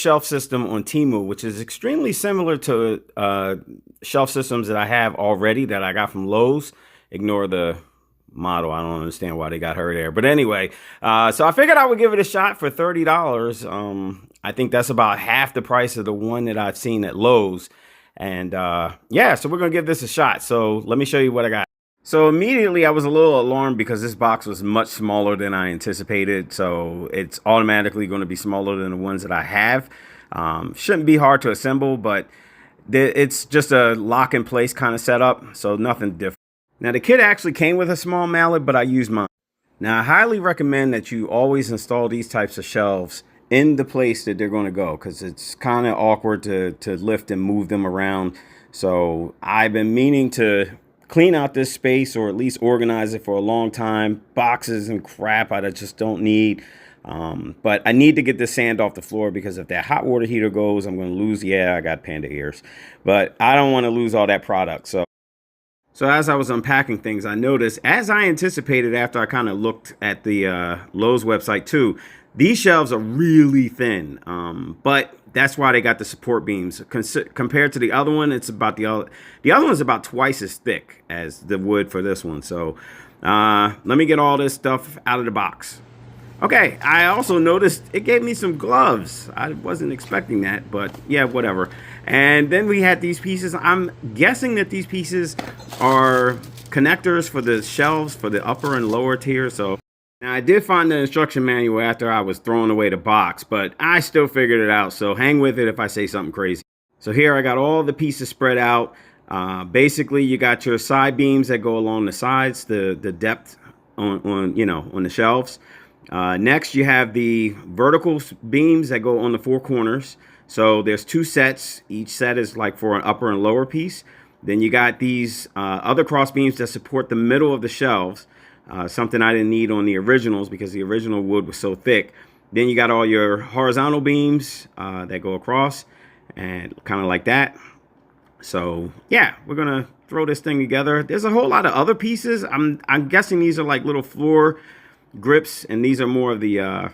shelf system on Temu, which is extremely similar to shelf systems that I have already that I got from Lowe's. Ignore the model. I don't understand why they got her there. But anyway, so I figured I would give it a shot for $30. I think that's about half the price of the one that I've seen at Lowe's. And yeah, so we're going to give this a shot. So let me show you what I got. So immediately I was a little alarmed because this box was much smaller than I anticipated. So it's automatically going to be smaller than the ones that I have. Shouldn't be hard to assemble, but it's just a lock in place kind of setup. So nothing different. Now the kit actually came with a small mallet, but I used mine. Now I highly recommend that you always install these types of shelves in the place that they're going to go, because it's kind of awkward to lift and move them around. So I've been meaning to clean out this space, or at least organize it, for a long time. Boxes and crap I just don't need. But I need to get this sand off the floor, because if that hot water heater goes, I'm going to lose. Yeah, I got panda ears, but I don't want to lose all that product. So as I was unpacking things, I noticed, as I anticipated after I kind of looked at the Lowe's website too, these shelves are really thin. But that's why they got the support beams. Compared to the other one, it's about the other one is about twice as thick as the wood for this one. So let me get all this stuff out of the box. Okay, I also noticed it gave me some gloves. I wasn't expecting that, but yeah, whatever. And then we had these pieces. I'm guessing that these pieces are connectors for the shelves for the upper and lower tier. So now I did find the instruction manual after I was throwing away the box, but I still figured it out. So hang with it if I say something crazy. So here I got all the pieces spread out. Basically, you got your side beams that go along the sides, the depth on the shelves. Next, you have the vertical beams that go on the four corners. So there's two sets. Each set is like for an upper and lower piece. Then you got these other cross beams that support the middle of the shelves. Something I didn't need on the originals because the original wood was so thick. Then you got all your horizontal beams that go across and kind of like that. So yeah, we're gonna throw this thing together. There's a whole lot of other pieces. I'm guessing these are like little floor grips, and these are more of the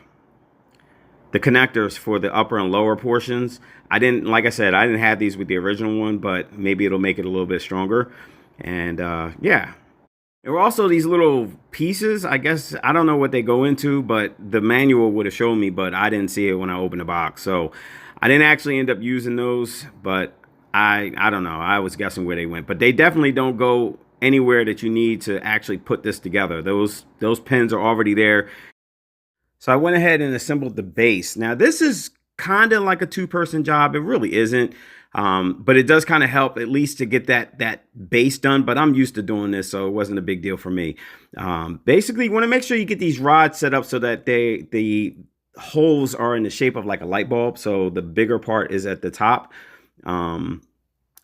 connectors for the upper and lower portions. Like I said, I didn't have these with the original one, but maybe it'll make it a little bit stronger. And yeah, there were also these little pieces. I guess I don't know what they go into, but the manual would have shown me, but I didn't see it when I opened the box. So I didn't actually end up using those, but I don't know. I was guessing where they went, but they definitely don't go anywhere that you need to actually put this together. Those pins are already there. So I went ahead and assembled the base. Now this is kind of like a two-person job. It really isn't, but it does kind of help at least to get that base done. But I'm used to doing this, so it wasn't a big deal for me. Basically, you want to make sure you get these rods set up so that the holes are in the shape of like a light bulb. So the bigger part is at the top, and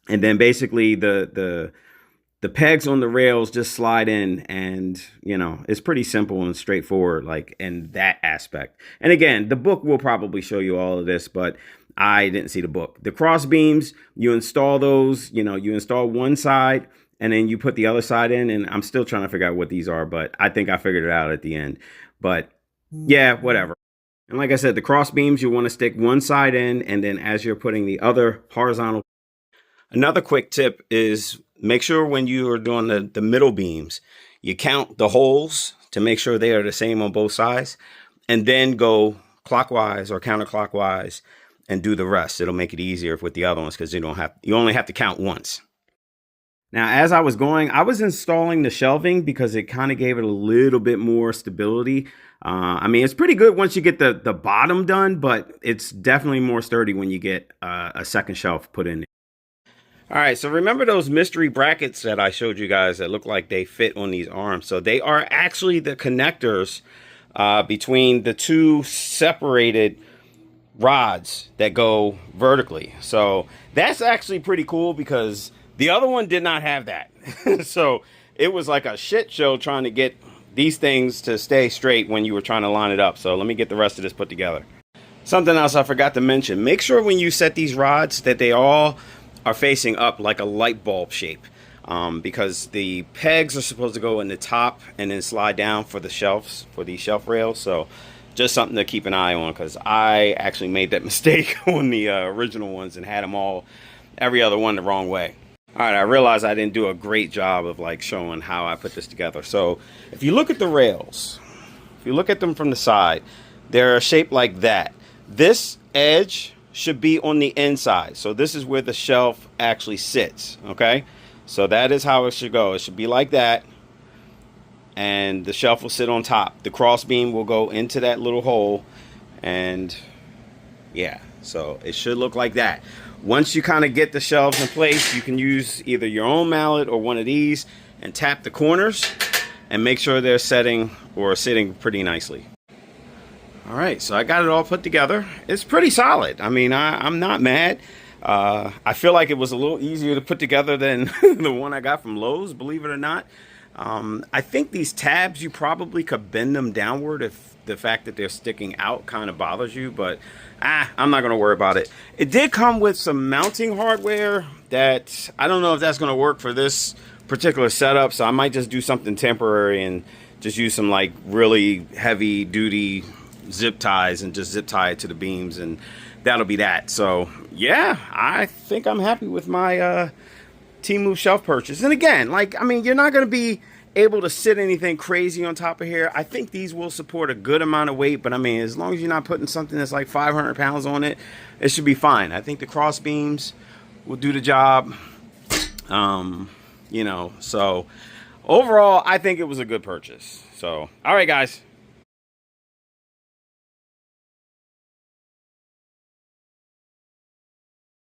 then basically the pegs on the rails just slide in, and it's pretty simple and straightforward, like in that aspect. And again, the book will probably show you all of this, but I didn't see the book. The cross beams, you install those, you install one side and then you put the other side in, and I'm still trying to figure out what these are, but I think I figured it out at the end. But yeah, whatever. And like I said, the cross beams, you want to stick one side in, and then as you're putting the other horizontal. Another quick tip is make sure when you are doing the middle beams, you count the holes to make sure they are the same on both sides, and then go clockwise or counterclockwise and do the rest. It'll make it easier with the other ones because you only have to count once. Now, as I was going, I was installing the shelving because it kind of gave it a little bit more stability. I mean, it's pretty good once you get the bottom done, but it's definitely more sturdy when you get a second shelf put in there. All right, so remember those mystery brackets that I showed you guys that look like they fit on these arms? So they are actually the connectors between the two separated rods that go vertically. So that's actually pretty cool because the other one did not have that. So it was like a shit show trying to get these things to stay straight when you were trying to line it up. So let me get the rest of this put together. Something else I forgot to mention, make sure when you set these rods that they all are facing up like a light bulb shape, because the pegs are supposed to go in the top and then slide down for the shelves, for these shelf rails. So just something to keep an eye on, because I actually made that mistake on the original ones and had them all, every other one, the wrong way. All right, I realized I didn't do a great job of like showing how I put this together. So if you look at the rails, if you look at them from the side, they're shaped like that. This edge should be on the inside. So this is where the shelf actually sits, okay? So that is how it should go. It should be like that. And the shelf will sit on top. The cross beam will go into that little hole. And yeah, so it should look like that. Once you kind of get the shelves in place, you can use either your own mallet or one of these and tap the corners and make sure they're setting or sitting pretty nicely. All right, so I got it all put together. It's pretty solid. I mean, I'm not mad. I feel like it was a little easier to put together than the one I got from Lowe's, believe it or not. I think these tabs, you probably could bend them downward if the fact that they're sticking out kind of bothers you, but I'm not going to worry about it. It did come with some mounting hardware that I don't know if that's going to work for this particular setup, so I might just do something temporary and just use some like really heavy duty zip ties and just zip tie it to the beams, and that'll be that. So yeah, I think I'm happy with my Temu shelf purchase. And again, like, I mean, you're not going to be able to sit anything crazy on top of here. I think these will support a good amount of weight, but I mean, as long as you're not putting something that's like 500 pounds on it, it should be fine. I think the cross beams will do the job. You know, so overall, I think it was a good purchase. So, all right, guys.